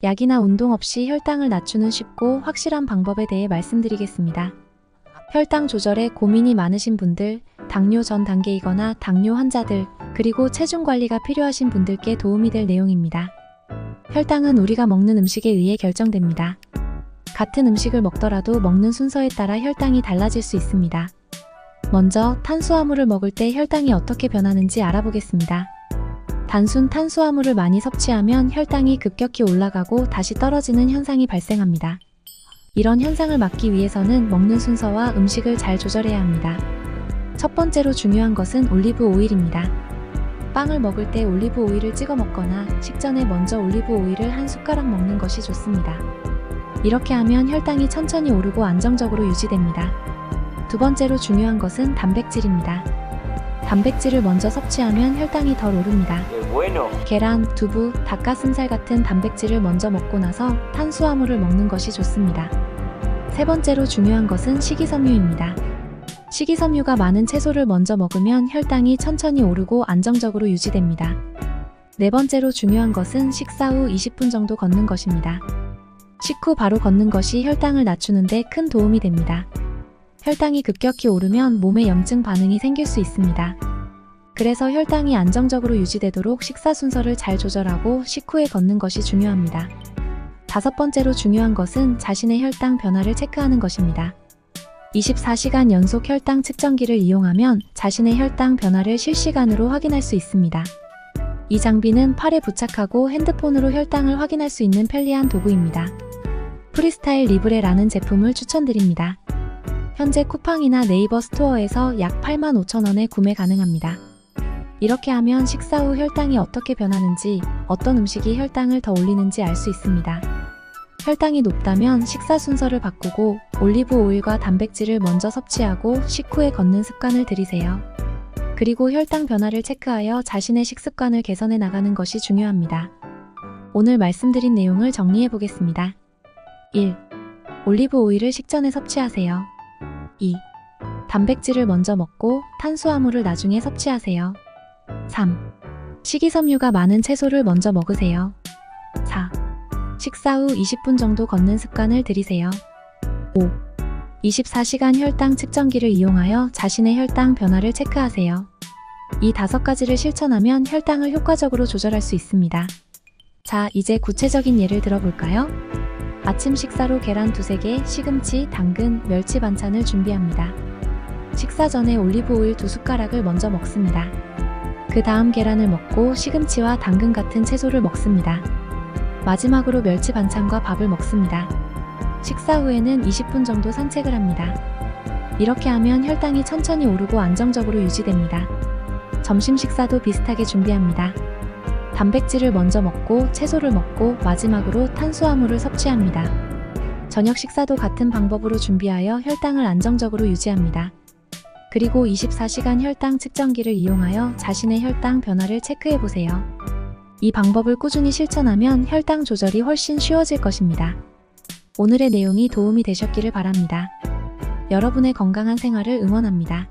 약이나 운동 없이 혈당을 낮추는 쉽고 확실한 방법에 대해 말씀드리겠습니다. 혈당 조절에 고민이 많으신 분들, 당뇨 전 단계이거나 당뇨 환자들, 그리고 체중 관리가 필요하신 분들께 도움이 될 내용입니다. 혈당은 우리가 먹는 음식에 의해 결정됩니다. 같은 음식을 먹더라도 먹는 순서에 따라 혈당이 달라질 수 있습니다. 먼저 탄수화물을 먹을 때 혈당이 어떻게 변하는지 알아보겠습니다. 단순 탄수화물을 많이 섭취하면 혈당이 급격히 올라가고 다시 떨어지는 현상이 발생합니다. 이런 현상을 막기 위해서는 먹는 순서와 음식을 잘 조절해야 합니다. 첫 번째로 중요한 것은 올리브 오일입니다. 빵을 먹을 때 올리브 오일을 찍어 먹거나 식전에 먼저 올리브 오일을 한 숟가락 먹는 것이 좋습니다. 이렇게 하면 혈당이 천천히 오르고 안정적으로 유지됩니다. 두 번째로 중요한 것은 단백질입니다. 단백질을 먼저 섭취하면 혈당이 덜 오릅니다. 계란, 두부, 닭가슴살 같은 단백질을 먼저 먹고 나서 탄수화물을 먹는 것이 좋습니다. 세 번째로 중요한 것은 식이섬유입니다. 식이섬유가 많은 채소를 먼저 먹으면 혈당이 천천히 오르고 안정적으로 유지됩니다. 네 번째로 중요한 것은 식사 후 20분 정도 걷는 것입니다. 식후 바로 걷는 것이 혈당을 낮추는 데 큰 도움이 됩니다. 혈당이 급격히 오르면 몸에 염증 반응이 생길 수 있습니다. 그래서 혈당이 안정적으로 유지되도록 식사 순서를 잘 조절하고 식후에 걷는 것이 중요합니다. 다섯 번째로 중요한 것은 자신의 혈당 변화를 체크하는 것입니다. 24시간 연속 혈당 측정기를 이용하면 자신의 혈당 변화를 실시간으로 확인할 수 있습니다. 이 장비는 팔에 부착하고 핸드폰으로 혈당을 확인할 수 있는 편리한 도구입니다. 프리스타일 리브레라는 제품을 추천드립니다. 현재 쿠팡이나 네이버 스토어에서 약 85,000원에 구매 가능합니다. 이렇게 하면 식사 후 혈당이 어떻게 변하는지, 어떤 음식이 혈당을 더 올리는지 알 수 있습니다. 혈당이 높다면 식사 순서를 바꾸고 올리브 오일과 단백질을 먼저 섭취하고 식후에 걷는 습관을 들이세요. 그리고 혈당 변화를 체크하여 자신의 식습관을 개선해 나가는 것이 중요합니다. 오늘 말씀드린 내용을 정리해 보겠습니다. 1. 올리브 오일을 식전에 섭취하세요. 2. 단백질을 먼저 먹고 탄수화물을 나중에 섭취하세요. 3. 식이섬유가 많은 채소를 먼저 먹으세요. 4. 식사 후 20분 정도 걷는 습관을 들이세요. 5. 24시간 혈당 측정기를 이용하여 자신의 혈당 변화를 체크하세요. 이 5가지를 실천하면 혈당을 효과적으로 조절할 수 있습니다. 자, 이제 구체적인 예를 들어볼까요? 아침 식사로 계란 2-3개, 시금치, 당근, 멸치 반찬을 준비합니다. 식사 전에 올리브 오일 2숟가락을 먼저 먹습니다. 그 다음 계란을 먹고 시금치와 당근 같은 채소를 먹습니다. 마지막으로 멸치 반찬과 밥을 먹습니다. 식사 후에는 20분 정도 산책을 합니다. 이렇게 하면 혈당이 천천히 오르고 안정적으로 유지됩니다. 점심 식사도 비슷하게 준비합니다. 단백질을 먼저 먹고 채소를 먹고 마지막으로 탄수화물을 섭취합니다. 저녁 식사도 같은 방법으로 준비하여 혈당을 안정적으로 유지합니다. 그리고 24시간 혈당 측정기를 이용하여 자신의 혈당 변화를 체크해보세요. 이 방법을 꾸준히 실천하면 혈당 조절이 훨씬 쉬워질 것입니다. 오늘의 내용이 도움이 되셨기를 바랍니다. 여러분의 건강한 생활을 응원합니다.